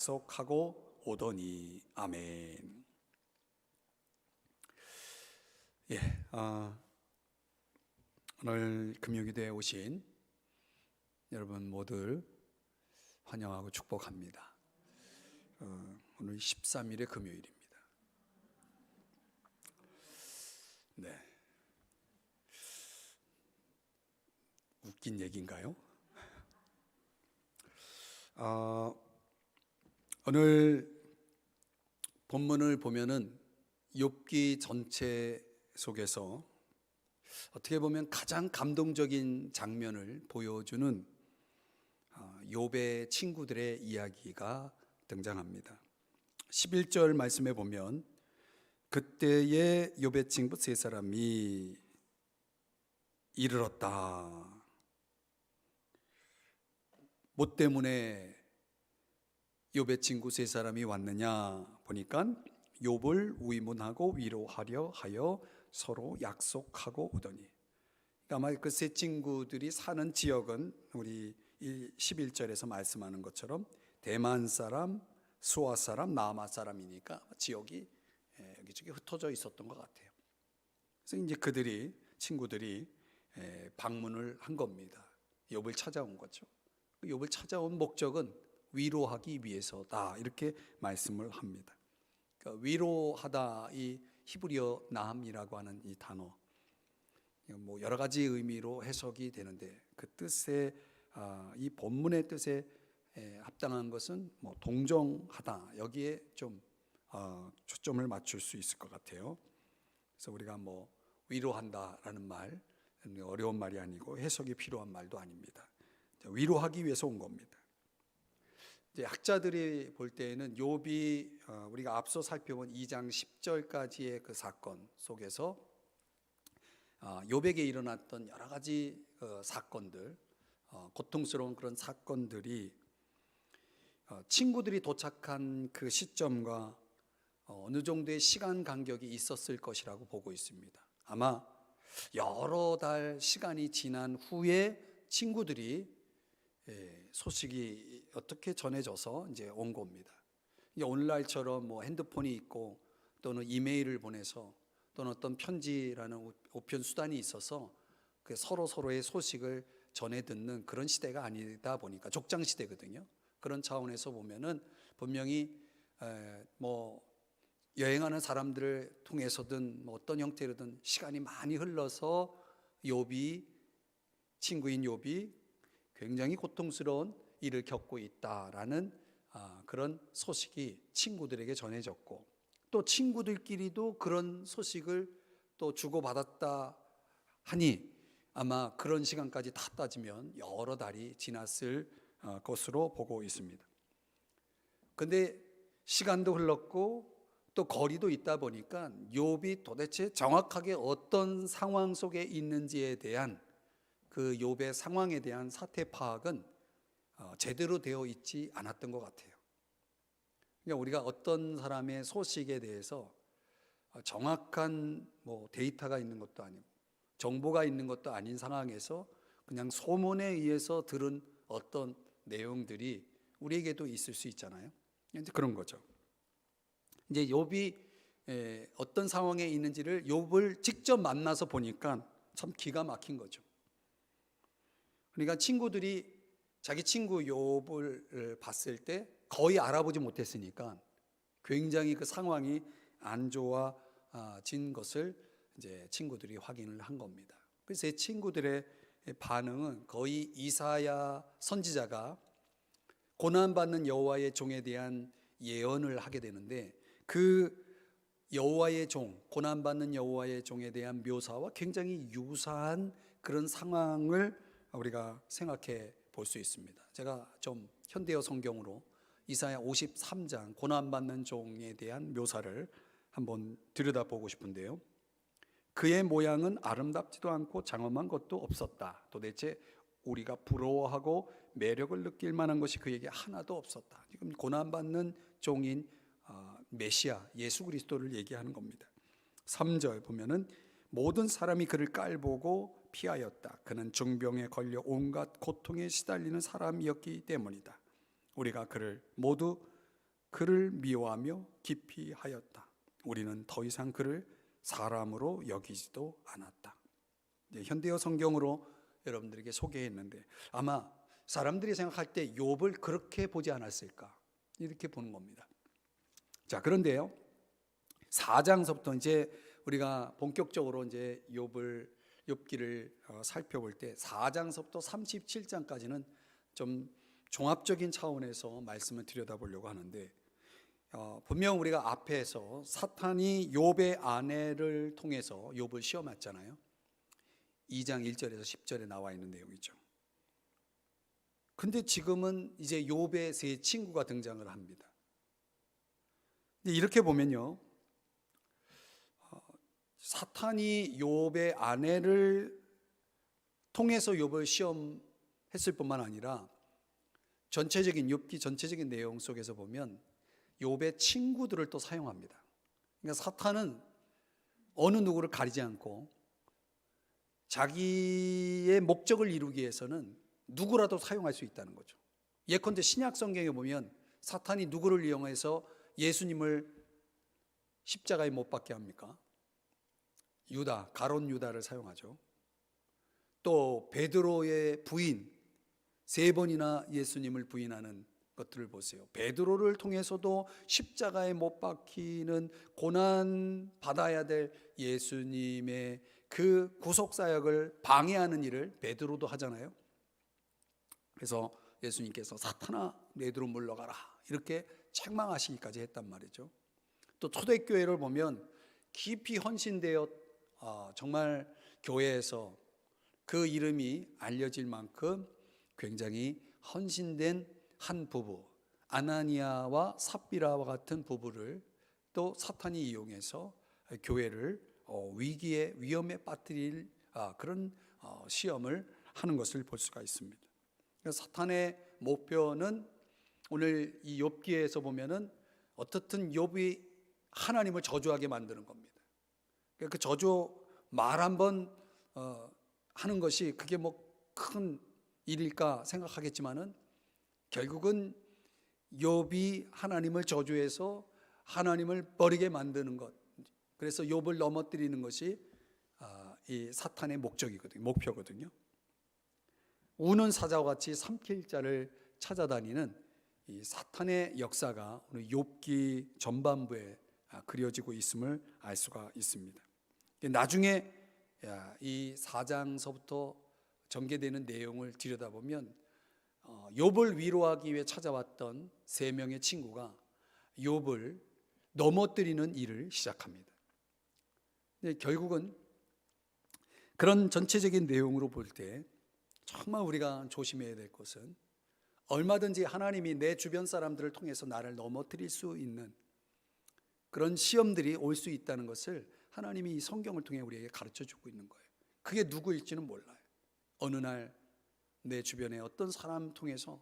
약속하고 오더니. 아멘. 오늘 금요기도에 오신 여러분 모두 환영하고 축복합니다. 오늘 13일의 금요일입니다. 네. 웃긴 얘기인가요? 오늘 본문을 보면은 욥기 전체 속에서 어떻게 보면 가장 감동적인 장면을 보여주는 욥의 친구들의 이야기가 등장합니다. 11절 말씀에 보면 그때의 욥의 친구 세 사람이 이르렀다. 뭐 때문에 욥의 친구 세 사람이 왔느냐 보니까 욥을 위문하고 위로하려 하여 서로 약속하고 오더니. 아마 그 세 친구들이 사는 지역은 우리 11절에서 말씀하는 것처럼 대만 사람, 수아 사람, 나아마 사람이니까 지역이 여기저기 흩어져 있었던 것 같아요. 그래서 이제 친구들이 방문을 한 겁니다. 욥을 찾아온 거죠. 욥을 찾아온 목적은 위로하기 위해서다, 이렇게 말씀을 합니다. 그러니까 위로하다, 이 히브리어 나함이라고 하는 이 단어, 뭐 여러 가지 의미로 해석이 되는데 그 뜻에 이 본문의 뜻에 합당한 것은 뭐 동정하다, 여기에 좀 초점을 맞출 수 있을 것 같아요. 그래서 우리가 뭐 위로한다라는 말, 어려운 말이 아니고 해석이 필요한 말도 아닙니다. 위로하기 위해서 온 겁니다. 이제 학자들이 볼 때에는 욥이 우리가 앞서 살펴본 2장 10절까지의 그 사건 속에서 욥에게 일어났던 여러 가지 사건들, 고통스러운 그런 사건들이 친구들이 도착한 그 시점과 어느 정도의 시간 간격이 있었을 것이라고 보고 있습니다. 아마 여러 달 시간이 지난 후에 친구들이 소식이 어떻게 전해져서 이제 온 겁니다. 오늘날처럼 뭐 핸드폰이 있고 또는 이메일을 보내서 또는 어떤 편지라는 우편 수단이 있어서 서로의 소식을 전해 듣는 그런 시대가 아니다 보니까, 족장 시대거든요. 그런 차원에서 보면은 분명히 뭐 여행하는 사람들을 통해서든 뭐 어떤 형태로든 시간이 많이 흘러서 친구인 욥이 굉장히 고통스러운 일을 겪고 있다라는 그런 소식이 친구들에게 전해졌고, 또 친구들끼리도 그런 소식을 또 주고받았다 하니 아마 그런 시간까지 다 따지면 여러 달이 지났을 것으로 보고 있습니다. 근데 시간도 흘렀고 또 거리도 있다 보니까 욥이 도대체 정확하게 어떤 상황 속에 있는지에 대한 그 욥의 상황에 대한 사태 파악은 제대로 되어 있지 않았던 것 같아요. 그러니까 우리가 어떤 사람의 소식에 대해서 정확한 뭐 데이터가 있는 것도 아니고 정보가 있는 것도 아닌 상황에서 그냥 소문에 의해서 들은 어떤 내용들이 우리에게도 있을 수 있잖아요. 이제 그런 거죠. 이제 욥이 어떤 상황에 있는지를 욥을 직접 만나서 보니까 참 기가 막힌 거죠. 그러니까 친구들이 자기 친구 욥을 봤을 때 거의 알아보지 못했으니까 굉장히 그 상황이 안 좋아진 것을 이제 친구들이 확인을 한 겁니다. 그래서 제 친구들의 반응은 거의 이사야 선지자가 고난받는 여호와의 종에 대한 예언을 하게 되는데, 그 여호와의 종, 고난받는 여호와의 종에 대한 묘사와 굉장히 유사한 그런 상황을 우리가 생각해 볼 수 있습니다. 제가 좀 현대어 성경으로 이사야 53장 고난받는 종에 대한 묘사를 한번 들여다보고 싶은데요. 그의 모양은 아름답지도 않고 장엄한 것도 없었다. 도대체 우리가 부러워하고 매력을 느낄 만한 것이 그에게 하나도 없었다. 지금 고난받는 종인 메시아 예수 그리스도를 얘기하는 겁니다. 3절 보면은 모든 사람이 그를 깔보고 피하였다. 그는 중병에 걸려 온갖 고통에 시달리는 사람이었기 때문이다. 우리가 그를 모두 그를 미워하며 깊이 하였다. 우리는 더 이상 그를 사람으로 여기지도 않았다. 현대어 성경으로 여러분들에게 소개했는데 아마 사람들이 생각할 때 욥을 그렇게 보지 않았을까 이렇게 보는 겁니다. 자, 그런데요 4장서부터 이제 우리가 본격적으로 이제 욥기를 살펴볼 때 4장서부터 37장까지는 좀 종합적인 차원에서 말씀을 들여다보려고 하는데 분명 우리가 앞에서 사탄이 욥의 아내를 통해서 욥을 시험했잖아요. 2장 1절에서 10절에 나와 있는 내용이죠. 근데 지금은 이제 욥의 세 친구가 등장을 합니다. 근데 이렇게 보면요 사탄이 욥의 아내를 통해서 욥을 시험했을 뿐만 아니라 전체적인 욥기 전체적인 내용 속에서 보면 욥의 친구들을 또 사용합니다. 그러니까 사탄은 어느 누구를 가리지 않고 자기의 목적을 이루기 위해서는 누구라도 사용할 수 있다는 거죠. 예컨대 신약 성경에 보면 사탄이 누구를 이용해서 예수님을 십자가에 못 박게 합니까? 유다, 가롯 유다를 사용하죠. 또 베드로의 부인 3번이나 예수님을 부인하는 것들을 보세요. 베드로를 통해서도 십자가에 못 박히는 고난 받아야 될 예수님의 그 구속 사역을 방해하는 일을 베드로도 하잖아요. 그래서 예수님께서 사탄아 내 뒤로 물러가라 이렇게 책망하시기까지 했단 말이죠. 또 초대교회를 보면 깊이 헌신되어 정말 교회에서 그 이름이 알려질 만큼 굉장히 헌신된 한 부부 아나니아와 삽비라와 같은 부부를 또 사탄이 이용해서 교회를 위험에 빠뜨릴 그런 시험을 하는 것을 볼 수가 있습니다. 사탄의 목표는 오늘 이 욥기에서 보면은 어떻든 욥이 하나님을 저주하게 만드는 겁니다. 그 저주 말 한번 하는 것이 그게 뭐 큰 일일까 생각하겠지만은 결국은 욥이 하나님을 저주해서 하나님을 버리게 만드는 것. 그래서 욥을 넘어뜨리는 것이 이 사탄의 목표거든요. 우는 사자와 같이 삼킬 자를 찾아다니는 이 사탄의 역사가 오늘 욥기 전반부에 그려지고 있음을 알 수가 있습니다. 나중에 이 4장서부터 전개되는 내용을 들여다보면 욥을 위로하기 위해 찾아왔던 3명의 친구가 욥을 넘어뜨리는 일을 시작합니다. 결국은 그런 전체적인 내용으로 볼 때 정말 우리가 조심해야 될 것은 얼마든지 하나님이 내 주변 사람들을 통해서 나를 넘어뜨릴 수 있는 그런 시험들이 올 수 있다는 것을 하나님이 이 성경을 통해 우리에게 가르쳐주고 있는 거예요. 그게 누구일지는 몰라요. 어느 날 내 주변에 어떤 사람 통해서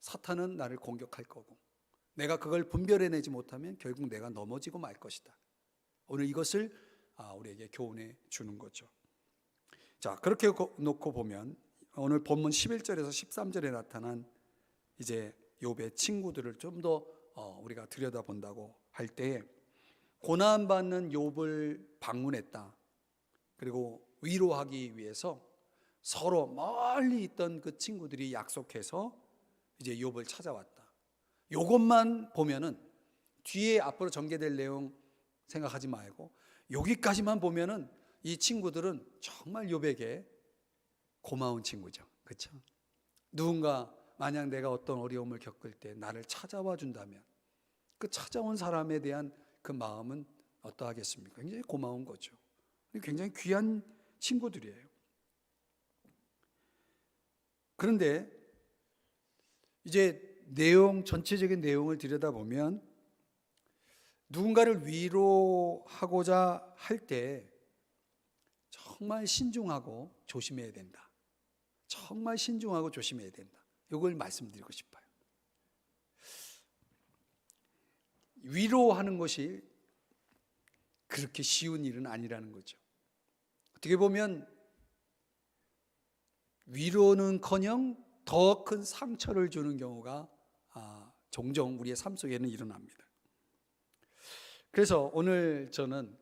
사탄은 나를 공격할 거고 내가 그걸 분별해내지 못하면 결국 내가 넘어지고 말 것이다. 오늘 이것을 우리에게 교훈해 주는 거죠. 자, 그렇게 놓고 보면 오늘 본문 11절에서 13절에 나타난 이제 욥의 친구들을 좀 더 우리가 들여다본다고 할 때 고난받는 욥을 방문했다. 그리고 위로하기 위해서 서로 멀리 있던 그 친구들이 약속해서 이제 욥을 찾아왔다. 요것만 보면은 뒤에 앞으로 전개될 내용 생각하지 말고 여기까지만 보면은 이 친구들은 정말 욥에게 고마운 친구죠. 그렇죠? 누군가 만약 내가 어떤 어려움을 겪을 때 나를 찾아와 준다면 그 찾아온 사람에 대한 그 마음은 어떠하겠습니까? 굉장히 고마운 거죠. 굉장히 귀한 친구들이에요. 그런데 이제 전체적인 내용을 들여다보면 누군가를 위로하고자 할 때 정말 신중하고 조심해야 된다. 정말 신중하고 조심해야 된다. 이걸 말씀드리고 싶어요. 위로하는 것이 그렇게 쉬운 일은 아니라는 거죠. 어떻게 보면 위로는커녕 더 큰 상처를 주는 경우가 종종 우리의 삶 속에는 일어납니다. 그래서 오늘 저는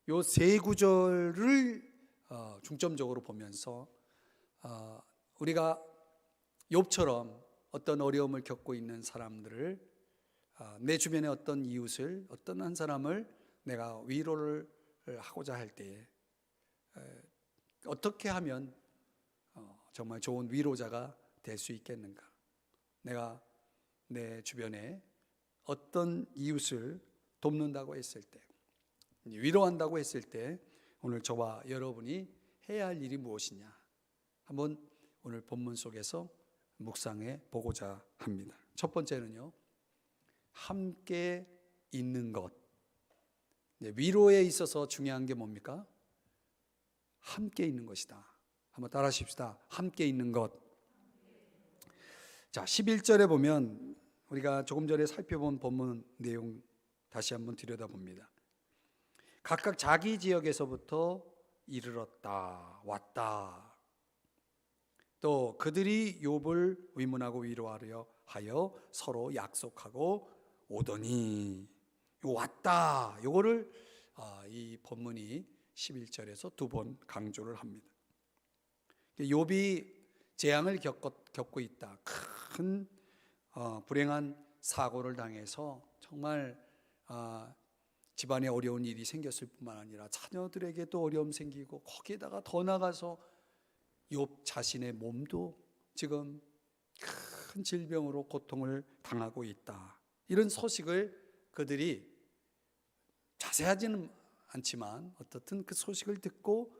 요 세 구절을 중점적으로 보면서 우리가 욥처럼 어떤 어려움을 겪고 있는 사람들을, 내 주변의 어떤 이웃을, 어떤 한 사람을 내가 위로를 하고자 할 때에 어떻게 하면 정말 좋은 위로자가 될 수 있겠는가? 내가 내 주변에 어떤 이웃을 돕는다고 했을 때, 위로한다고 했을 때 오늘 저와 여러분이 해야 할 일이 무엇이냐, 한번 오늘 본문 속에서 묵상해 보고자 합니다. 첫 번째는요, 함께 있는 것. 위로에 있어서 중요한 게 뭡니까? 함께 있는 것이다. 한번 따라 하십시다. 함께 있는 것. 자, 11절에 보면 우리가 조금 전에 살펴본 본문 내용 다시 한번 들여다봅니다. 각각 자기 지역에서부터 이르렀다, 왔다. 또 그들이 욥을 위문하고 위로하려 하여 서로 약속하고 오더니, 왔다, 요거를 이 본문이 11절에서 두 번 강조를 합니다. 욥이 재앙을 겪고 있다. 큰 불행한 사고를 당해서 정말 집안에 어려운 일이 생겼을 뿐만 아니라 자녀들에게도 어려움 생기고, 거기에다가 더 나가서 욥 자신의 몸도 지금 큰 질병으로 고통을 당하고 있다. 이런 소식을 그들이 자세하지는 않지만 어떻든 그 소식을 듣고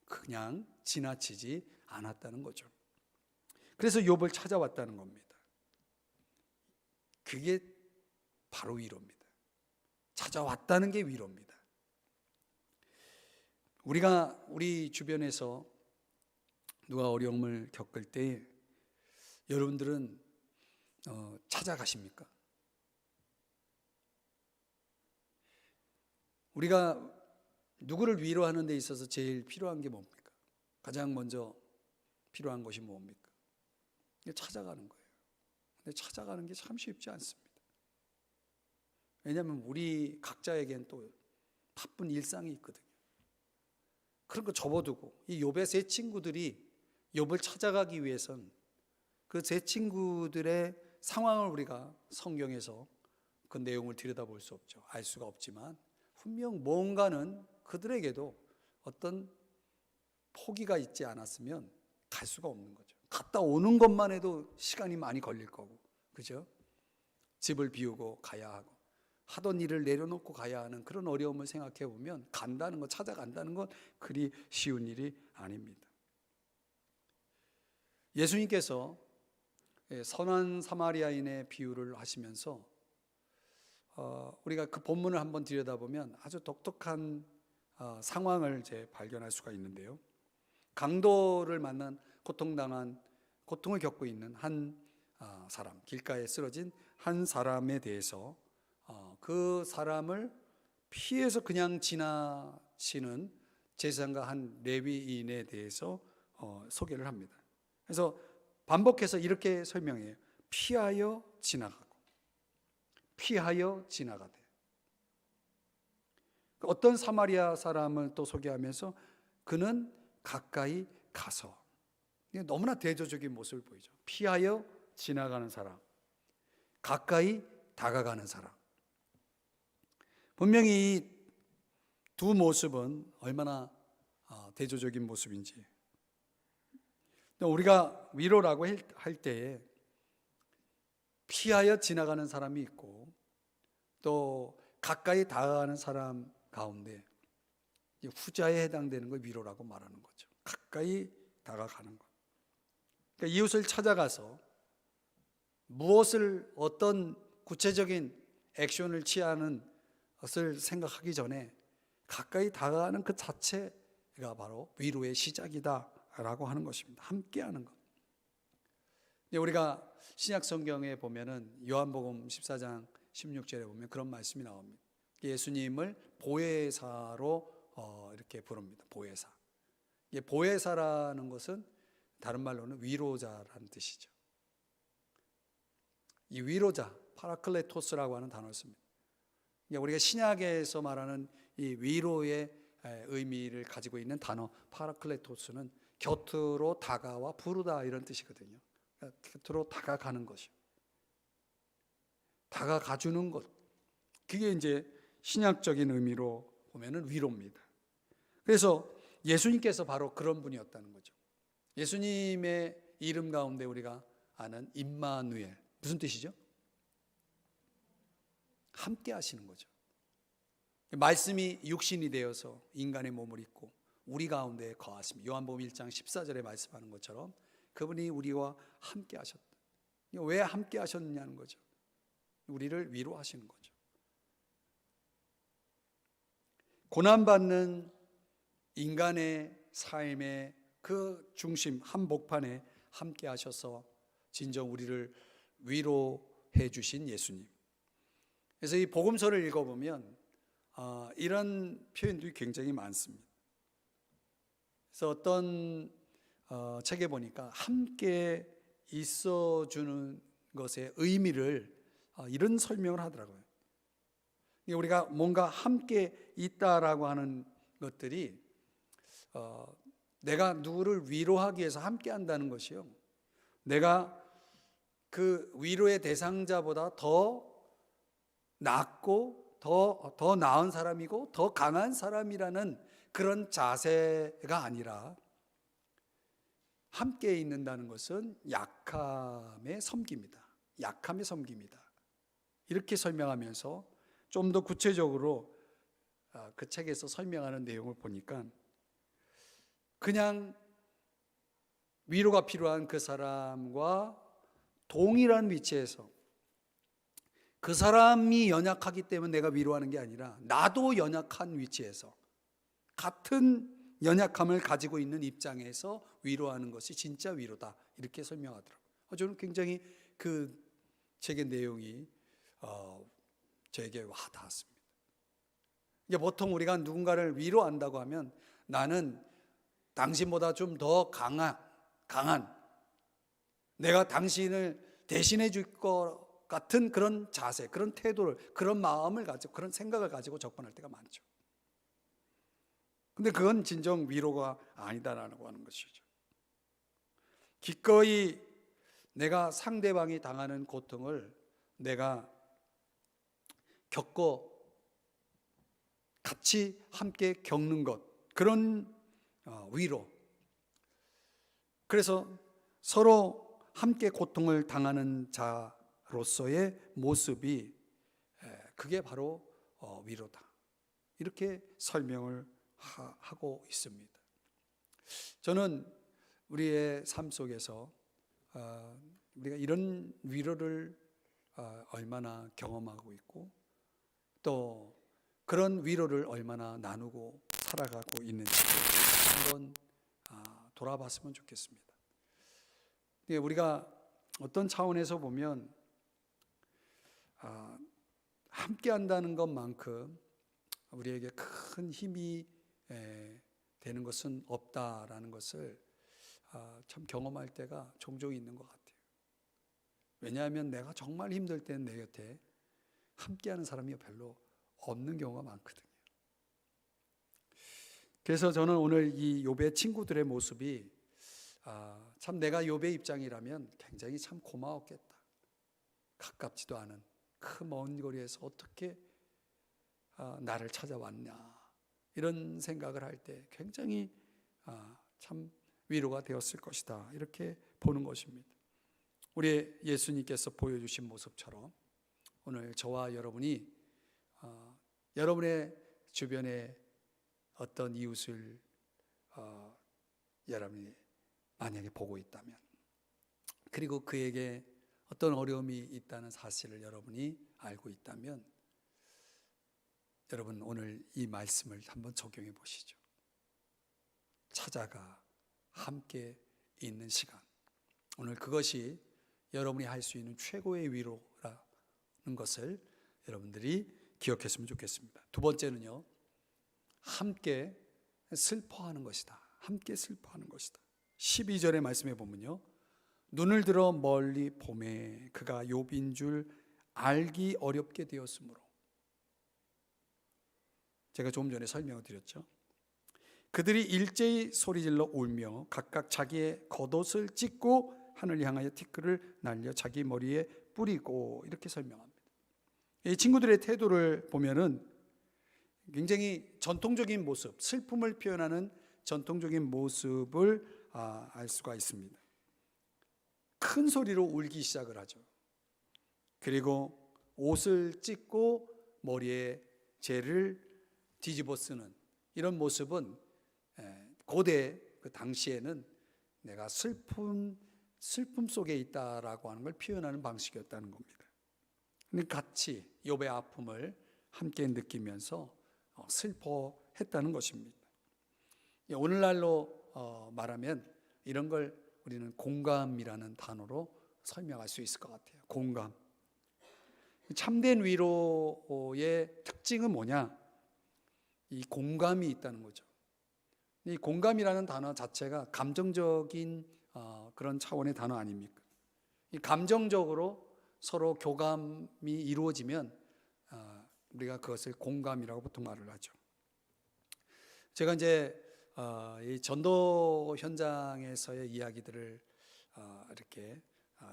그냥 지나치지 않았다는 거죠. 그래서 욥을 찾아왔다는 겁니다. 그게 바로 위로입니다. 찾아왔다는 게 위로입니다. 우리가 우리 주변에서 누가 어려움을 겪을 때 여러분들은 찾아가십니까? 우리가 누구를 위로하는 데 있어서 제일 필요한 게 뭡니까? 가장 먼저 필요한 것이 뭡니까? 찾아가는 거예요. 근데 찾아가는 게 참 쉽지 않습니다. 왜냐하면 우리 각자에겐 또 바쁜 일상이 있거든요. 그런 거 접어두고 이 욥의 세 친구들이 욥을 찾아가기 위해선 그 세 친구들의 상황을 우리가 성경에서 그 내용을 들여다볼 수 없죠. 알 수가 없지만 분명 뭔가는 그들에게도 어떤 포기가 있지 않았으면 갈 수가 없는 거죠. 갔다 오는 것만 해도 시간이 많이 걸릴 거고, 그죠? 집을 비우고 가야 하고 하던 일을 내려놓고 가야 하는 그런 어려움을 생각해 보면 간다는 것, 찾아간다는 건 그리 쉬운 일이 아닙니다. 예수님께서 선한 사마리아인의 비유를 하시면서 우리가 그 본문을 한번 들여다보면 아주 독특한 상황을 발견할 수가 있는데요. 강도를 만난 고통을 겪고 있는 한 사람, 길가에 쓰러진 한 사람에 대해서 그 사람을 피해서 그냥 지나치는 제사장과 한 레위인에 대해서 소개를 합니다. 그래서 반복해서 이렇게 설명해요. 피하여 지나가고 피하여 지나가되. 어떤 사마리아 사람을 또 소개하면서 그는 가까이 가서, 너무나 대조적인 모습을 보이죠. 피하여 지나가는 사람, 가까이 다가가는 사람. 분명히 이 두 모습은 얼마나 대조적인 모습인지. 우리가 위로라고 할 때에 피하여 지나가는 사람이 있고 또 가까이 다가가는 사람 가운데 후자에 해당되는 걸 위로라고 말하는 거죠. 가까이 다가가는 것. 그러니까 이웃을 찾아가서 무엇을, 어떤 구체적인 액션을 취하는 것을 생각하기 전에 가까이 다가가는 그 자체가 바로 위로의 시작이다라고 하는 것입니다. 함께하는 것. 우리가 신약 성경에 보면은 요한복음 14장 16절에 보면 그런 말씀이 나옵니다. 예수님을 보혜사로 이렇게 부릅니다. 보혜사. 보혜사라는 것은 다른 말로는 위로자라는 뜻이죠. 이 위로자, 파라클레토스라고 하는 단어를 씁니다. 우리가 신약에서 말하는 이 위로의 의미를 가지고 있는 단어 파라클레토스는 곁으로 다가와 부르다 이런 뜻이거든요. 그러니까 곁으로 다가가는 것이요. 다가가주는 것. 그게 이제 신약적인 의미로 보면은 위로입니다. 그래서 예수님께서 바로 그런 분이었다는 거죠. 예수님의 이름 가운데 우리가 아는 임마누엘. 무슨 뜻이죠? 함께 하시는 거죠. 말씀이 육신이 되어서 인간의 몸을 입고 우리 가운데 거하십니다. 요한복음 1장 14절에 말씀하는 것처럼 그분이 우리와 함께 하셨다. 왜 함께 하셨느냐는 거죠. 우리를 위로하시는 거죠. 고난받는 인간의 삶의 그 중심 한복판에 함께 하셔서 진정 우리를 위로해 주신 예수님. 그래서 이 복음서를 읽어보면 이런 표현들이 굉장히 많습니다. 그래서 어떤 책에 보니까 함께 있어주는 것의 의미를 이런 설명을 하더라고요. 우리가 뭔가 함께 있다라고 하는 것들이 내가 누구를 위로하기 위해서 함께 한다는 것이요, 내가 그 위로의 대상자보다 더 낫고 더 나은 사람이고 더 강한 사람이라는 그런 자세가 아니라, 함께 있는다는 것은 약함의 섬깁니다. 약함의 섬깁니다. 이렇게 설명하면서 좀 더 구체적으로 그 책에서 설명하는 내용을 보니까 그냥 위로가 필요한 그 사람과 동일한 위치에서 그 사람이 연약하기 때문에 내가 위로하는 게 아니라 나도 연약한 위치에서 같은 연약함을 가지고 있는 입장에서 위로하는 것이 진짜 위로다, 이렇게 설명하더라고요. 저는 굉장히 그 책의 내용이 저에게 와닿았습니다. 이제 보통 우리가 누군가를 위로한다고 하면 나는 당신보다 좀 더 강한 내가 당신을 대신해 줄 것 같은 그런 자세, 그런 태도를, 그런 마음을 가지고, 그런 생각을 가지고 접근할 때가 많죠. 근데 그건 진정 위로가 아니다라고 하는 것이죠. 기꺼이 내가 상대방이 당하는 고통을 내가 겪고 같이 함께 겪는 것, 그런 위로. 그래서 서로 함께 고통을 당하는 자로서의 모습이, 그게 바로 위로다, 이렇게 설명을 하고 있습니다. 저는 우리의 삶 속에서 우리가 이런 위로를 얼마나 경험하고 있고 또 그런 위로를 얼마나 나누고 살아가고 있는지 한번 돌아봤으면 좋겠습니다. 우리가 어떤 차원에서 보면 함께 한다는 것만큼 우리에게 큰 힘이 되는 것은 없다라는 것을 참 경험할 때가 종종 있는 것 같아요. 왜냐하면 내가 정말 힘들 때는 내 곁에 함께하는 사람이 별로 없는 경우가 많거든요. 그래서 저는 오늘 이 욥의 친구들의 모습이 참 내가 욥의 입장이라면 굉장히 참 고마웠겠다. 가깝지도 않은 그 먼 거리에서 어떻게 나를 찾아왔냐, 이런 생각을 할 때 굉장히 참 위로가 되었을 것이다, 이렇게 보는 것입니다. 우리 예수님께서 보여주신 모습처럼 오늘 저와 여러분이 여러분의 주변에 어떤 이웃을 여러분이 만약에 보고 있다면, 그리고 그에게 어떤 어려움이 있다는 사실을 여러분이 알고 있다면, 여러분 오늘 이 말씀을 한번 적용해 보시죠. 찾아가 함께 있는 시간, 오늘 그것이 여러분이 할 수 있는 최고의 위로라는 것을 여러분들이 기억했으면 좋겠습니다. 두 번째는요, 함께 슬퍼하는 것이다. 함께 슬퍼하는 것이다. 12절의 말씀에 보면요, 눈을 들어 멀리 보매 그가 욥인 줄 알기 어렵게 되었으므로. 제가 조금 전에 설명을 드렸죠. 그들이 일제히 소리질러 울며 각각 자기의 겉옷을 찢고 하늘 향하여 티끌을 날려 자기 머리에 뿌리고, 이렇게 설명합니다. 이 친구들의 태도를 보면은 굉장히 전통적인 모습, 슬픔을 표현하는 전통적인 모습을 알 수가 있습니다. 큰 소리로 울기 시작을 하죠. 그리고 옷을 찢고 머리에 재를 뒤집어 쓰는 이런 모습은 고대 그 당시에는 내가 슬픔 속에 있다라고 하는 걸 표현하는 방식이었다는 겁니다. 같이 욥의 아픔을 함께 느끼면서 슬퍼했다는 것입니다. 오늘날로 말하면 이런 걸 우리는 공감이라는 단어로 설명할 수 있을 것 같아요. 공감. 참된 위로의 특징은 뭐냐? 이 공감이 있다는 거죠. 이 공감이라는 단어 자체가 감정적인 그런 차원의 단어 아닙니까? 이 감정적으로 서로 교감이 이루어지면 우리가 그것을 공감이라고 보통 말을 하죠. 제가 이제 이 전도 현장에서의 이야기들을 이렇게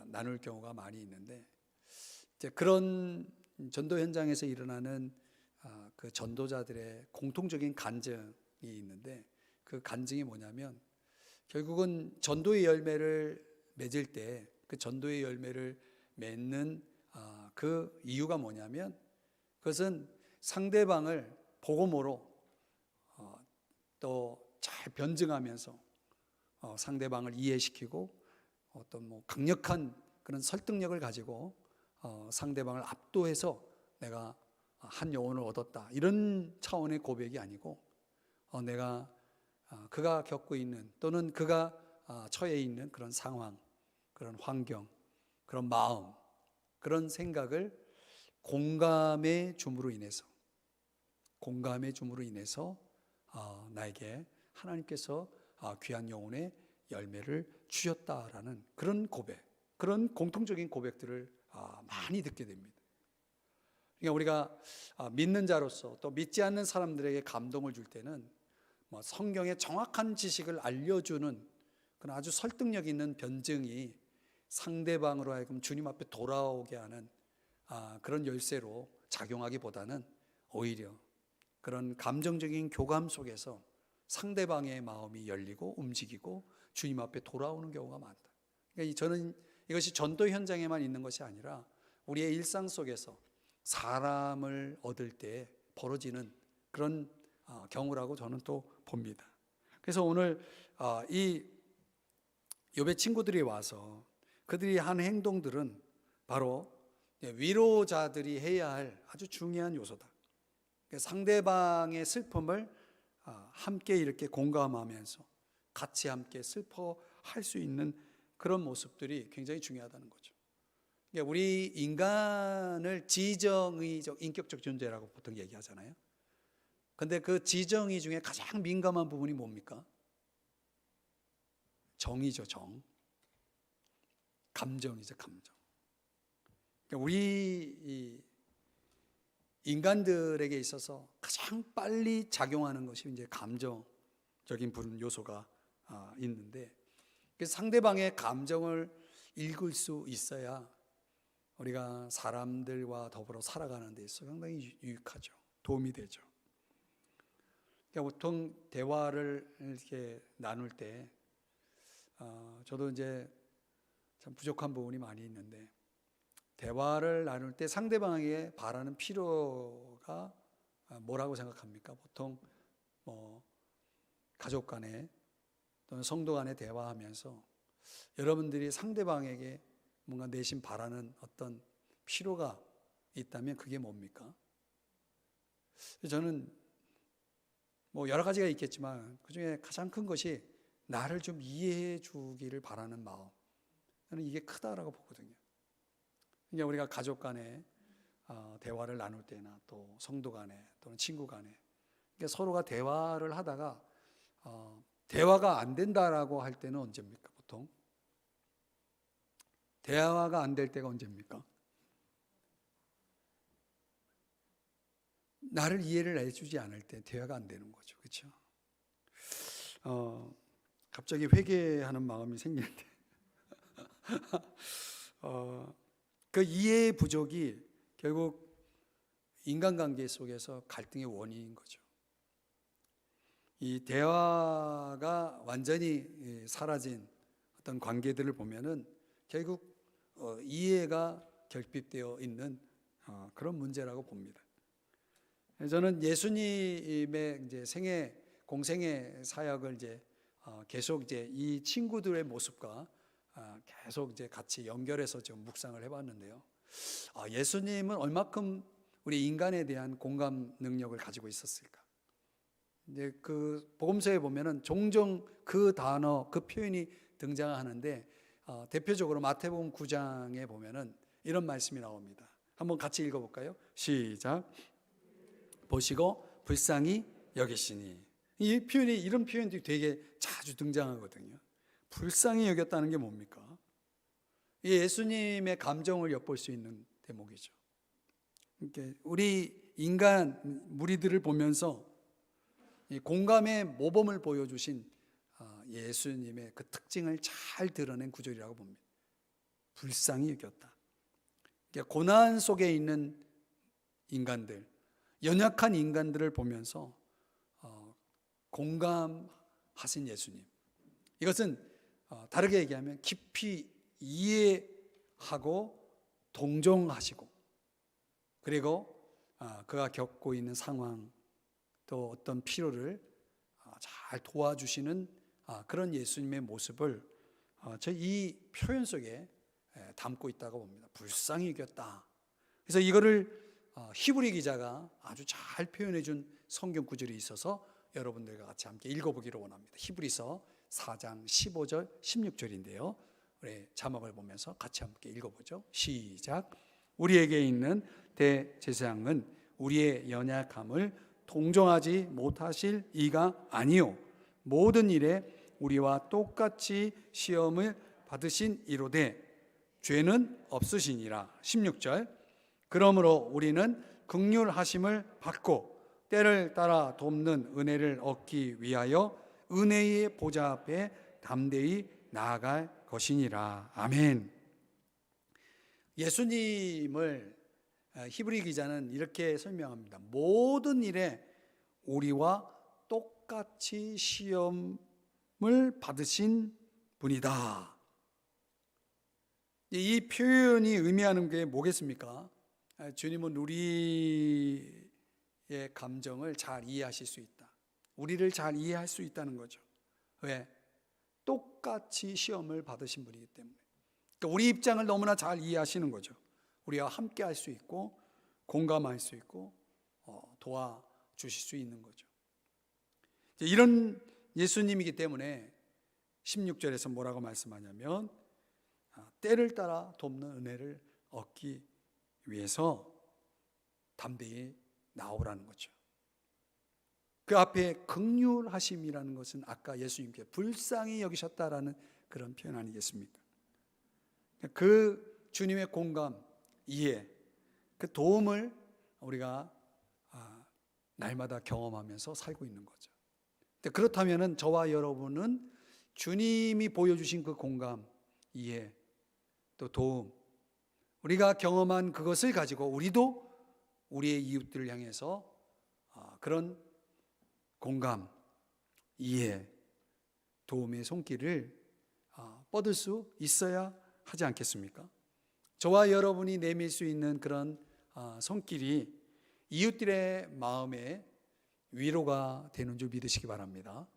나눌 경우가 많이 있는데, 이제 그런 전도 현장에서 일어나는 그 전도자들의 공통적인 간증이 있는데, 그 간증이 뭐냐면 결국은 전도의 열매를 맺을 때 그 전도의 열매를 맺는 그 이유가 뭐냐면, 그것은 상대방을 복음으로 또 잘 변증하면서 상대방을 이해시키고 어떤 강력한 그런 설득력을 가지고 상대방을 압도해서 내가 한 영혼을 얻었다, 이런 차원의 고백이 아니고 내가 그가 겪고 있는 또는 그가 처해 있는 그런 상황, 그런 환경, 그런 마음, 그런 생각을 공감해 줌으로 인해서 나에게 하나님께서 귀한 영혼의 열매를 주셨다라는 그런 고백, 그런 공통적인 고백들을 많이 듣게 됩니다. 그러니까 우리가 믿는 자로서 또 믿지 않는 사람들에게 감동을 줄 때는 성경의 정확한 지식을 알려주는 그런 아주 설득력 있는 변증이 상대방으로 하여금 주님 앞에 돌아오게 하는 그런 열쇠로 작용하기보다는 오히려 그런 감정적인 교감 속에서 상대방의 마음이 열리고 움직이고 주님 앞에 돌아오는 경우가 많다. 그러니까 저는 이것이 전도 현장에만 있는 것이 아니라 우리의 일상 속에서 사람을 얻을 때 벌어지는 그런 경우라고 저는 또 봅니다. 그래서 오늘 이 욥의 친구들이 와서 그들이 한 행동들은 바로 위로자들이 해야 할 아주 중요한 요소다. 상대방의 슬픔을 함께 이렇게 공감하면서 같이 함께 슬퍼할 수 있는 그런 모습들이 굉장히 중요하다는 거죠. 우리 인간을 지정의적 인격적 존재라고 보통 얘기하잖아요. 근데 그 지정의 중에 가장 민감한 부분이 뭡니까? 정이죠, 정. 감정이죠, 감정. 우리 인간들에게 있어서 가장 빨리 작용하는 것이 이제 감정적인 부분 요소가 있는데, 상대방의 감정을 읽을 수 있어야 우리가 사람들과 더불어 살아가는 데 있어서 상당히 유익하죠. 도움이 되죠. 보통 대화를 이렇게 나눌 때 저도 이제 참 부족한 부분이 많이 있는데, 대화를 나눌 때 상대방에게 바라는 필요가 뭐라고 생각합니까? 보통 가족 간에 또는 성도 간에 대화하면서 여러분들이 상대방에게 뭔가 내심 바라는 어떤 필요가 있다면 그게 뭡니까? 저는 여러 가지가 있겠지만 그중에 가장 큰 것이 나를 좀 이해해 주기를 바라는 마음, 저는 이게 크다라고 보거든요. 그러니까 우리가 가족 간에 대화를 나눌 때나 또 성도 간에 또는 친구 간에 그러니까 서로가 대화를 하다가 대화가 안 된다라고 할 때는 언제입니까? 보통 대화가 안 될 때가 언제입니까? 나를 이해를 해주지 않을 때 대화가 안 되는 거죠. 그렇죠? 갑자기 회개하는 마음이 생기는데 그 이해의 부족이 결국 인간관계 속에서 갈등의 원인인 거죠. 이 대화가 완전히 사라진 어떤 관계들을 보면은 결국 이해가 결핍되어 있는 그런 문제라고 봅니다. 저는 예수님의 이제 공생의 사역을 계속 이 친구들의 모습과 계속 같이 연결해서 좀 묵상을 해봤는데요. 예수님은 얼마큼 우리 인간에 대한 공감 능력을 가지고 있었을까? 이제 그 복음서에 보면은 종종 그 단어, 그 표현이 등장하는데 대표적으로 마태복음 9장에 보면은 이런 말씀이 나옵니다. 한번 같이 읽어볼까요? 시작. 보시고 불쌍히 여기시니. 이 표현이, 이런 표현들이 되게 자주 등장하거든요. 불쌍히 여겼다는 게 뭡니까? 예수님의 감정을 엿볼 수 있는 대목이죠. 우리 인간 무리들을 보면서 이 공감의 모범을 보여주신 예수님의 그 특징을 잘 드러낸 구절이라고 봅니다. 불쌍히 여겼다. 고난 속에 있는 인간들, 연약한 인간들을 보면서 공감하신 예수님. 이것은 다르게 얘기하면 깊이 이해하고 동정하시고, 그리고 그가 겪고 있는 상황, 또 어떤 필요를 잘 도와주시는 그런 예수님의 모습을 저 이 표현 속에 담고 있다고 봅니다. 불쌍히 여겼다. 그래서 이거를 히브리 기자가 아주 잘 표현해 준 성경 구절이 있어서 여러분들과 같이 함께 읽어보기를 원합니다. 히브리서 4장 15절 16절인데요. 우리 자막을 보면서 같이 함께 읽어보죠. 시작. 우리에게 있는 대제사장은 우리의 연약함을 동정하지 못하실 이가 아니요 모든 일에 우리와 똑같이 시험을 받으신 이로되 죄는 없으시니라. 16절. 그러므로 우리는 긍휼하심을 받고 때를 따라 돕는 은혜를 얻기 위하여 은혜의 보좌 앞에 담대히 나아갈 것이니라. 아멘. 예수님을 히브리 기자는 이렇게 설명합니다. 모든 일에 우리와 똑같이 시험을 받으신 분이다. 이 표현이 의미하는 게 뭐겠습니까? 주님은 우리의 감정을 잘 이해하실 수 있다. 우리를 잘 이해할 수 있다는 거죠. 왜? 똑같이 시험을 받으신 분이기 때문에. 그러니까 우리 입장을 너무나 잘 이해하시는 거죠. 우리와 함께 할 수 있고 공감할 수 있고 도와주실 수 있는 거죠. 이런 예수님이기 때문에 16절에서 뭐라고 말씀하냐면 때를 따라 돕는 은혜를 얻기 위해서 담대히 나오라는 거죠. 그 앞에 긍휼하심이라는 것은 아까 예수님께 불쌍히 여기셨다라는 그런 표현 아니겠습니까? 그 주님의 공감, 이해, 그 도움을 우리가 날마다 경험하면서 살고 있는 거죠. 그렇다면 저와 여러분은 주님이 보여주신 그 공감, 이해, 또 도움, 우리가 경험한 그것을 가지고 우리도 우리의 이웃들을 향해서 그런 공감, 이해, 도움의 손길을 뻗을 수 있어야 하지 않겠습니까? 저와 여러분이 내밀 수 있는 그런 손길이 이웃들의 마음에 위로가 되는 줄 믿으시기 바랍니다.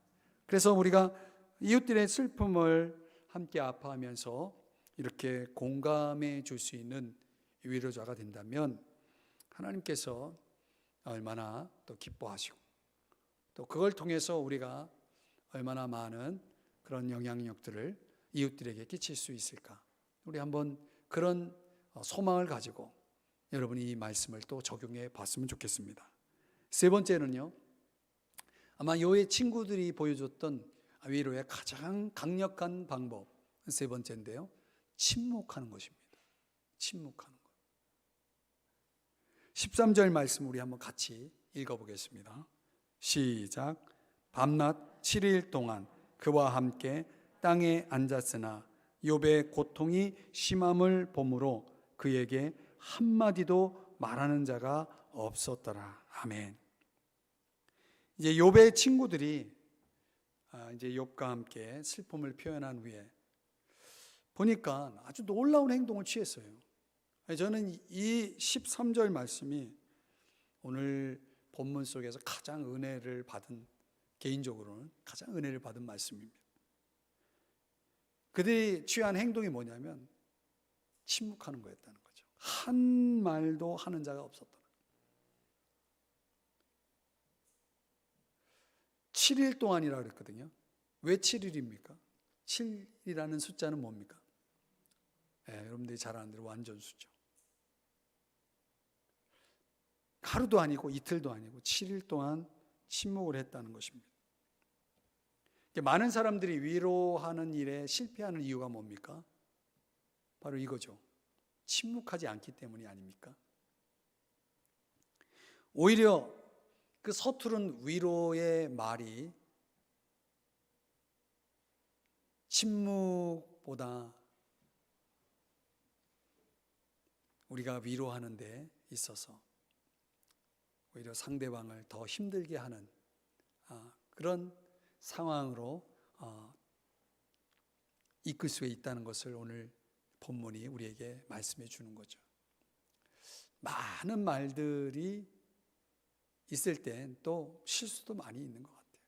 그래서 우리가 이웃들의 슬픔을 함께 아파하면서 이렇게 공감해 줄 수 있는 위로자가 된다면 하나님께서 얼마나 또 기뻐하시고 또 그걸 통해서 우리가 얼마나 많은 그런 영향력들을 이웃들에게 끼칠 수 있을까? 우리 한번 그런 소망을 가지고 여러분이 이 말씀을 또 적용해 봤으면 좋겠습니다. 세 번째는요, 아마 요의 친구들이 보여줬던 위로의 가장 강력한 방법, 세 번째인데요, 침묵하는 것입니다. 침묵하는 것. 13절 말씀 우리 한번 같이 읽어보겠습니다. 시작. 밤낮 7일 동안 그와 함께 땅에 앉았으나 욥의 고통이 심함을 보므로 그에게 한마디도 말하는 자가 없었더라. 아멘. 이제 욥의 친구들이 이제 욥과 함께 슬픔을 표현한 후에 보니까 아주 놀라운 행동을 취했어요. 저는 이 13절 말씀이 오늘 본문 속에서 가장 은혜를 받은, 개인적으로는 가장 은혜를 받은 말씀입니다. 그들이 취한 행동이 뭐냐면 침묵하는 거였다는 거죠. 한 말도 하는 자가 없었더라. 7일 동안이라고 그랬거든요. 왜 7일입니까? 7이라는 숫자는 뭡니까? 여러분들이 잘 아는 대로 완전수죠. 하루도 아니고 이틀도 아니고 7일 동안 침묵을 했다는 것입니다. 많은 사람들이 위로하는 일에 실패하는 이유가 뭡니까? 바로 이거죠. 침묵하지 않기 때문이 아닙니까? 오히려 그 서투른 위로의 말이 침묵보다 우리가 위로하는 데 있어서 오히려 상대방을 더 힘들게 하는 그런 상황으로 이끌 수 있다는 것을 오늘 본문이 우리에게 말씀해 주는 거죠. 많은 말들이 있을 땐 또 실수도 많이 있는 것 같아요.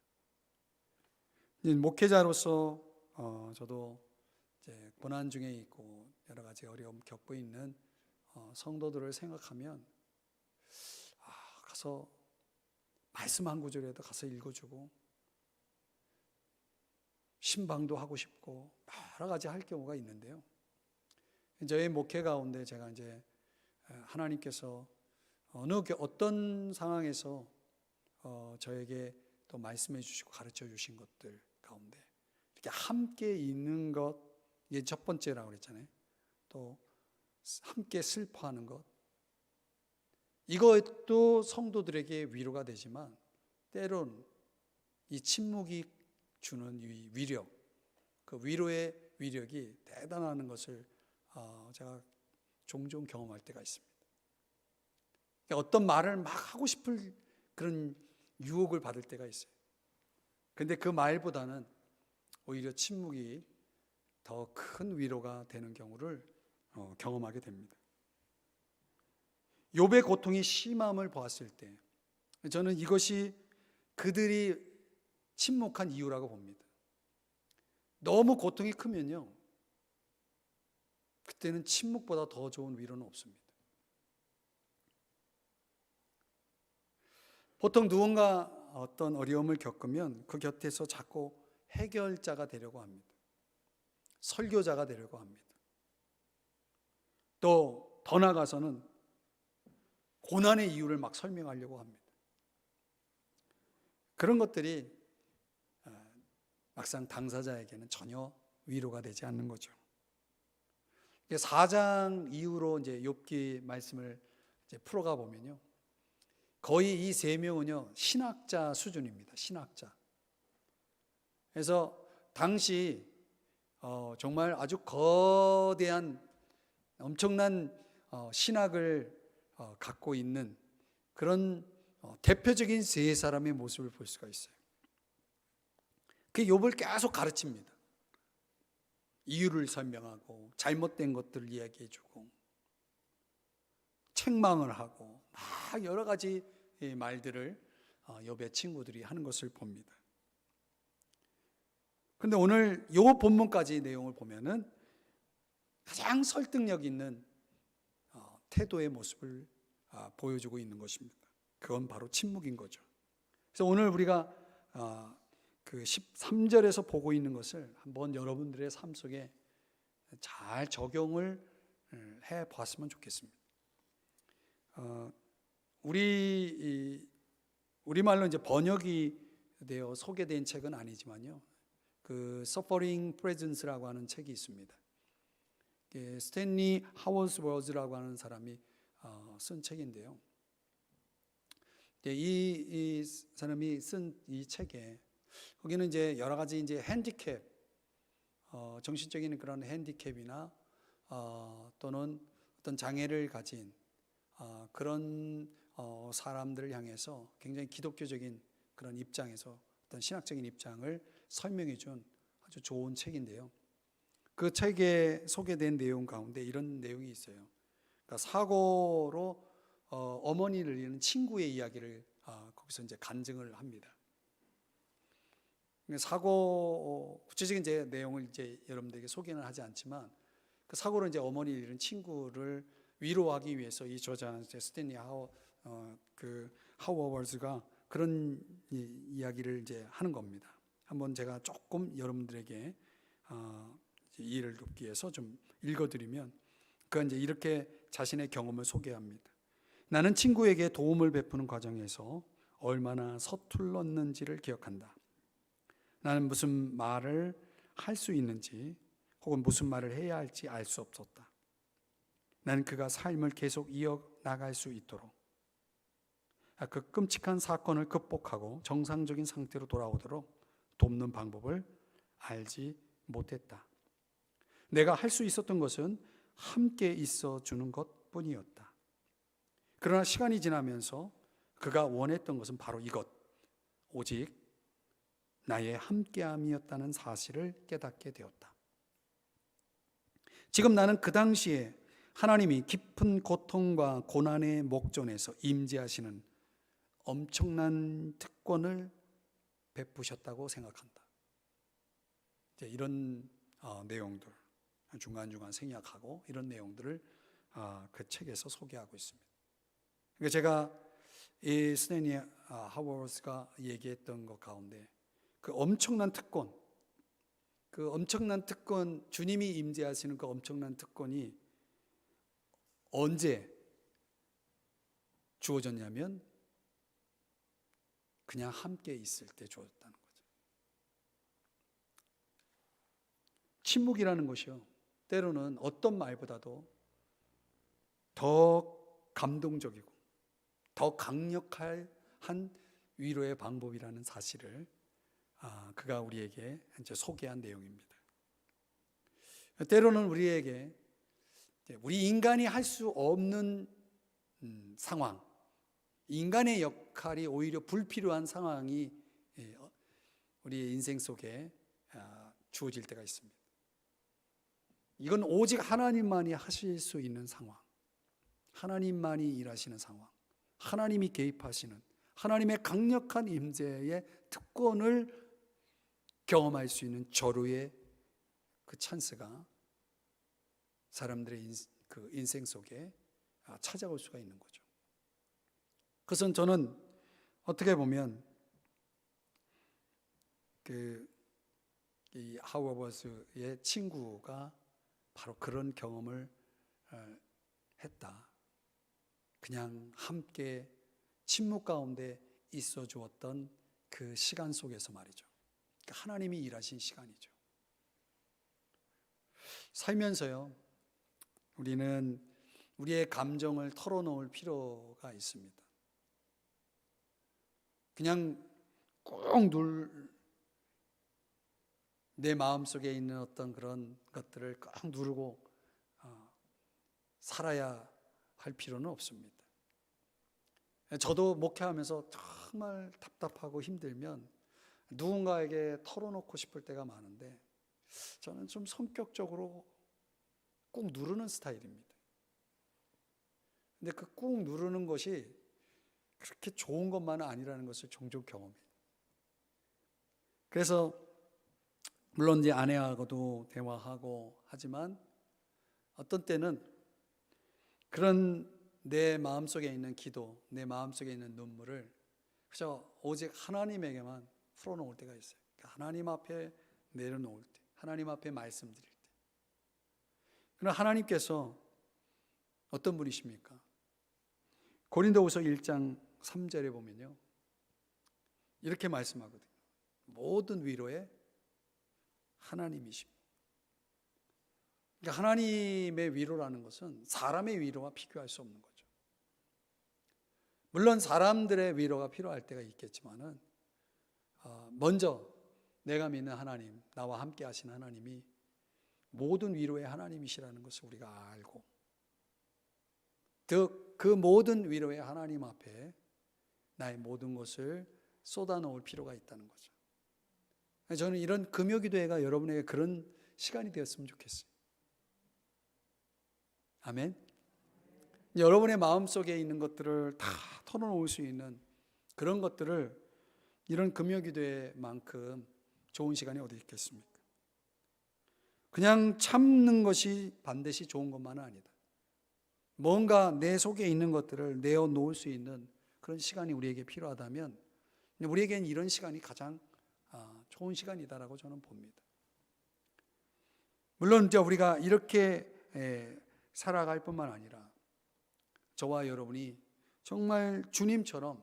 목회자로서 저도 이제 고난 중에 있고 여러 가지 어려움 겪고 있는 성도들을 생각하면 가서 말씀 한 구절이라도 가서 읽어주고 신방도 하고 싶고 여러 가지 할 경우가 있는데요. 저희 목회 가운데 제가 이제 하나님께서 어떤 상황에서 저에게 또 말씀해 주시고 가르쳐 주신 것들 가운데 이렇게 함께 있는 것, 이게 첫 번째라고 그랬잖아요. 또 함께 슬퍼하는 것, 이것도 성도들에게 위로가 되지만 때론 이 침묵이 주는 이 위력, 그 위로의 위력이 대단한 것을 제가 종종 경험할 때가 있습니다. 어떤 말을 막 하고 싶을 그런 유혹을 받을 때가 있어요. 그런데 그 말보다는 오히려 침묵이 더 큰 위로가 되는 경우를 경험하게 됩니다. 욥의 고통이 심함을 보았을 때 저는 이것이 그들이 침묵한 이유라고 봅니다. 너무 고통이 크면요, 그때는 침묵보다 더 좋은 위로는 없습니다. 보통 누군가 어떤 어려움을 겪으면 그 곁에서 자꾸 해결자가 되려고 합니다. 설교자가 되려고 합니다. 또 더 나아가서는 고난의 이유를 막 설명하려고 합니다. 그런 것들이 막상 당사자에게는 전혀 위로가 되지 않는 거죠. 4장 이후로 이제 욥기 말씀을 이제 풀어가 보면요, 거의 이 세 명은요 신학자 수준입니다. 신학자. 그래서 당시 정말 아주 거대한 엄청난 신학을 갖고 있는 그런 대표적인 세 사람의 모습을 볼 수가 있어요. 그 욥을 계속 가르칩니다. 이유를 설명하고 잘못된 것들을 이야기해주고 책망을 하고 막 여러 가지 말들을 욥의 친구들이 하는 것을 봅니다. 그런데 오늘 요 본문까지 내용을 보면은 가장 설득력 있는 태도의 모습을 보여주고 있는 것입니다. 그건 바로 침묵인 거죠. 그래서 오늘 우리가 그 13절에서 보고 있는 것을 한번 여러분들의 삶 속에 잘 적용을 해 보았으면 좋겠습니다. 우리말로 이제 번역이 되어 소개된 책은 아니지만요, 그 Suffering Presence라고 하는 책이 있습니다. 스탠리 하워스워즈라고 하는 사람이 쓴 책인데요. 이 사람이 쓴 이 책에 거기는 이제 여러 가지 이제 핸디캡, 정신적인 그런 핸디캡이나 또는 어떤 장애를 가진 그런 사람들을 향해서 굉장히 기독교적인 그런 입장에서 어떤 신학적인 입장을 설명해 준 아주 좋은 책인데요. 그 책에 소개된 내용 가운데 이런 내용이 있어요. 그러니까 사고로 어머니를 잃은 친구의 이야기를 거기서 이제 간증을 합니다. 사고 구체적인 제 내용을 이제 여러분들에게 소개는 하지 않지만 그 사고로 이제 어머니를 잃은 친구를 위로하기 위해서 이 저자 스탠리 하워워즈가 그런 이야기를 이제 하는 겁니다. 한번 제가 조금 여러분들에게 이해를 돕기 위해서 좀 읽어드리면 그가 이제 이렇게 자신의 경험을 소개합니다. 나는 친구에게 도움을 베푸는 과정에서 얼마나 서툴렀는지를 기억한다. 나는 무슨 말을 할 수 있는지 혹은 무슨 말을 해야 할지 알 수 없었다. 나는 그가 삶을 계속 이어나갈 수 있도록 그 끔찍한 사건을 극복하고 정상적인 상태로 돌아오도록 돕는 방법을 알지 못했다. 내가 할 수 있었던 것은 함께 있어주는 것뿐이었다. 그러나 시간이 지나면서 그가 원했던 것은 바로 이것, 오직 나의 함께함이었다는 사실을 깨닫게 되었다. 지금 나는 그 당시에 하나님이 깊은 고통과 고난의 목전에서 임재하시는 엄청난 특권을 베푸셨다고 생각한다. 이제 이런 내용들 중간중간 생략하고 이런 내용들을 그 책에서 소개하고 있습니다. 그러니까 제가 이 스탠리 하워스가 얘기했던 것 가운데 그 엄청난 특권, 주님이 임재하시는 그 엄청난 특권이 언제 주어졌냐면 그냥 함께 있을 때 주어졌다는 거죠. 침묵이라는 것이요, 때로는 어떤 말보다도 더 감동적이고 더 강력한 위로의 방법이라는 사실을 그가 우리에게 이제 소개한 내용입니다. 때로는 우리에게 우리 인간이 할 수 없는 상황, 인간의 역할이 오히려 불필요한 상황이 우리의 인생 속에 주어질 때가 있습니다. 이건 오직 하나님만이 하실 수 있는 상황, 하나님만이 일하시는 상황, 하나님이 개입하시는 하나님의 강력한 임재의 특권을 경험할 수 있는 절호의 그 찬스가 사람들의 그 인생 속에 찾아올 수가 있는 거죠. 그것은 저는 어떻게 보면 이 하워버스의 친구가 바로 그런 경험을 했다. 그냥 함께 침묵 가운데 있어 주었던 그 시간 속에서 말이죠. 하나님이 일하신 시간이죠. 살면서요, 우리는 우리의 감정을 털어놓을 필요가 있습니다. 그냥 꼭 내 마음속에 있는 어떤 그런 것들을 꼭 누르고 살아야 할 필요는 없습니다. 저도 목회하면서 정말 답답하고 힘들면 누군가에게 털어놓고 싶을 때가 많은데 저는 좀 성격적으로 꾹 누르는 스타일입니다. 근데 그 꾹 누르는 것이 그렇게 좋은 것만은 아니라는 것을 종종 경험해요. 그래서 물론 이제 아내하고도 대화하고 하지만 어떤 때는 그런 내 마음속에 있는 기도, 내 마음속에 있는 눈물을 그저 오직 하나님에게만 풀어놓을 때가 있어요. 하나님 앞에 내려놓을 때, 하나님 앞에 말씀드릴 때. 그러나 하나님께서 어떤 분이십니까? 고린도후서 1장 3절에 보면요, 이렇게 말씀하거든요. 모든 위로의 하나님이십니다. 그러니까 하나님의 위로라는 것은 사람의 위로와 비교할 수 없는 거죠. 물론 사람들의 위로가 필요할 때가 있겠지만은 먼저 내가 믿는 하나님, 나와 함께 하신 하나님이 모든 위로의 하나님이시라는 것을 우리가 알고 그 모든 위로의 하나님 앞에 나의 모든 것을 쏟아놓을 필요가 있다는 거죠. 저는 이런 금요기도회가 여러분에게 그런 시간이 되었으면 좋겠어요. 아멘. 여러분의 마음속에 있는 것들을 다 털어놓을 수 있는 그런 것들을 이런 금요기도회만큼 좋은 시간이 어디 있겠습니까? 그냥 참는 것이 반드시 좋은 것만은 아니다. 뭔가 내 속에 있는 것들을 내어놓을 수 있는 그런 시간이 우리에게 필요하다면 우리에겐 이런 시간이 가장 좋은 시간이다라고 저는 봅니다. 물론 이제 우리가 이렇게 살아갈 뿐만 아니라 저와 여러분이 정말 주님처럼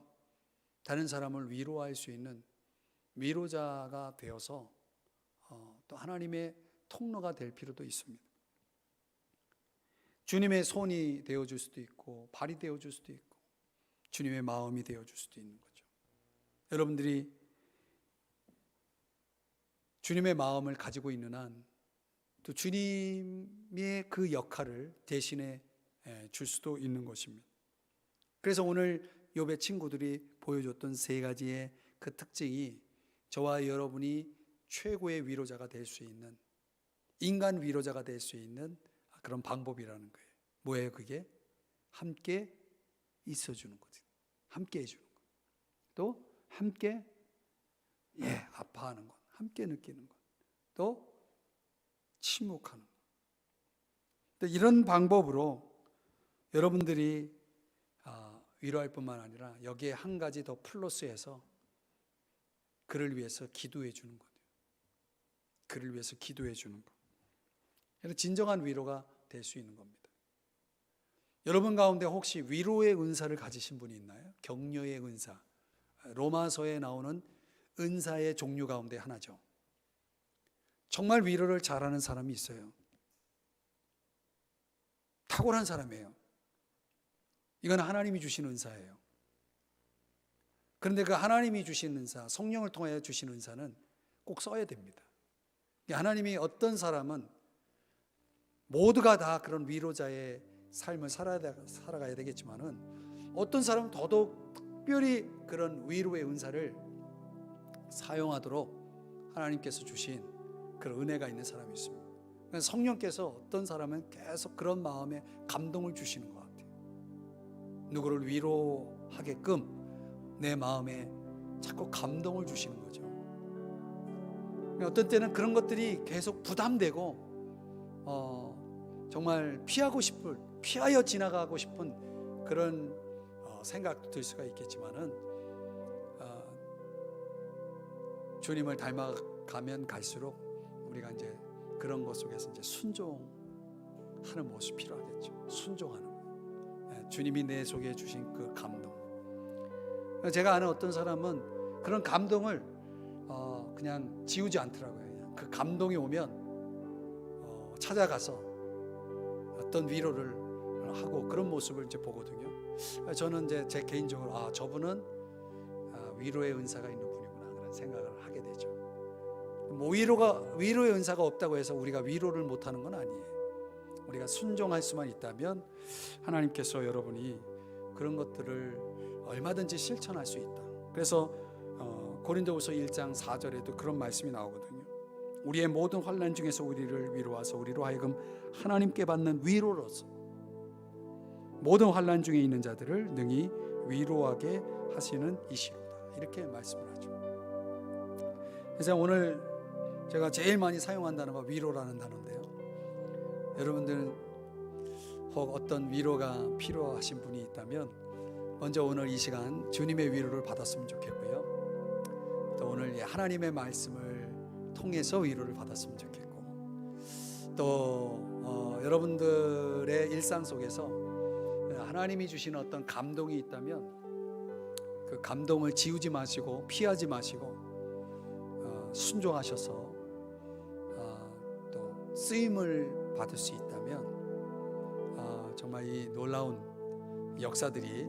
다른 사람을 위로할 수 있는 위로자가 되어서 또 하나님의 통로가 될 필요도 있습니다. 주님의 손이 되어줄 수도 있고 발이 되어줄 수도 있고 주님의 마음이 되어줄 수도 있는 거죠. 여러분들이 주님의 마음을 가지고 있는 한 또 주님의 그 역할을 대신해 줄 수도 있는 것입니다. 그래서 오늘 욥의 친구들이 보여줬던 세 가지의 그 특징이 저와 여러분이 최고의 위로자가 될 수 있는 인간 위로자가 될 수 있는 그런 방법이라는 거예요. 뭐예요 그게? 함께 있어주는 거지. 함께 해주는 것. 또 함께 아파하는 것. 함께 느끼는 것. 또 침묵하는 것. 또 이런 방법으로 여러분들이 위로할 뿐만 아니라 여기에 한 가지 더 플러스해서 그를 위해서 기도해 주는 거예요. 그를 위해서 기도해 주는 것. 그래서 진정한 위로가 될 수 있는 겁니다. 여러분 가운데 혹시 위로의 은사를 가지신 분이 있나요? 격려의 은사. 로마서에 나오는 은사의 종류 가운데 하나죠. 정말 위로를 잘하는 사람이 있어요. 탁월한 사람이에요. 이건 하나님이 주신 은사예요. 그런데 그 하나님이 주신 은사, 성령을 통하여 주신 은사는 꼭 써야 됩니다. 하나님이 어떤 사람은 모두가 다 그런 위로자의 삶을 살아가야 되겠지만은 어떤 사람은 더더욱 특별히 그런 위로의 은사를 사용하도록 하나님께서 주신 그런 은혜가 있는 사람이 있습니다. 성령께서 어떤 사람은 계속 그런 마음에 감동을 주시는 것 같아요. 누구를 위로하게끔 내 마음에 자꾸 감동을 주시는 거죠. 어떤 때는 그런 것들이 계속 부담되고 정말 피하여 지나가고 싶은 그런 생각도 들 수가 있겠지만은 주님을 닮아가면 갈수록 우리가 이제 그런 것 속에서 이제 순종하는 모습이 필요하겠죠. 순종하는 것. 주님이 내 속에 주신 그 감동. 제가 아는 어떤 사람은 그런 감동을 그냥 지우지 않더라고요. 그 감동이 오면 찾아가서 어떤 위로를 하고 그런 모습을 이제 보거든요. 저는 이제 제 개인적으로 저분은 위로의 은사가 있는 분이구나 그런 생각을 하게 되죠. 뭐 위로의 은사가 없다고 해서 우리가 위로를 못하는 건 아니에요. 우리가 순종할 수만 있다면 하나님께서 여러분이 그런 것들을 얼마든지 실천할 수 있다. 그래서 고린도후서 1장 4절에도 그런 말씀이 나오거든요. 우리의 모든 환난 중에서 우리를 위로하사 우리로 하여금 하나님께 받는 위로로서 모든 환난 중에 있는 자들을 능히 위로하게 하시는 이시로다. 이렇게 말씀을 하죠. 그래서 오늘 제가 제일 많이 사용한 단어가 위로라는 단어인데요. 여러분들 혹 어떤 위로가 필요하신 분이 있다면 먼저 오늘 이 시간 주님의 위로를 받았으면 좋겠고요. 또 오늘 하나님의 말씀을 통해서 위로를 받았으면 좋겠고 또 여러분들의 일상 속에서 하나님이 주시는 어떤 감동이 있다면 그 감동을 지우지 마시고 피하지 마시고 순종하셔서 또 쓰임을 받을 수 있다면 정말 이 놀라운 역사들이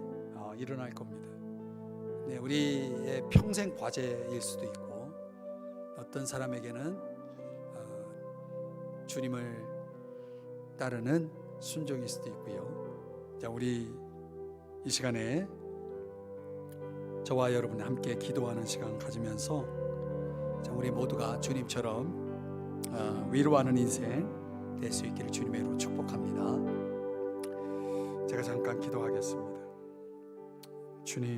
일어날 겁니다. 네, 우리의 평생 과제일 수도 있고 어떤 사람에게는 주님을 따르는 순종일 수도 있고요. 자, 우리 이 시간에 저와 여러분 함께 기도하는 시간 가지면서 자, 우리 모두가 주님처럼 위로하는 인생 될 수 있기를 주님의 이름으로 축복합니다. 제가 잠깐 기도하겠습니다. 주님,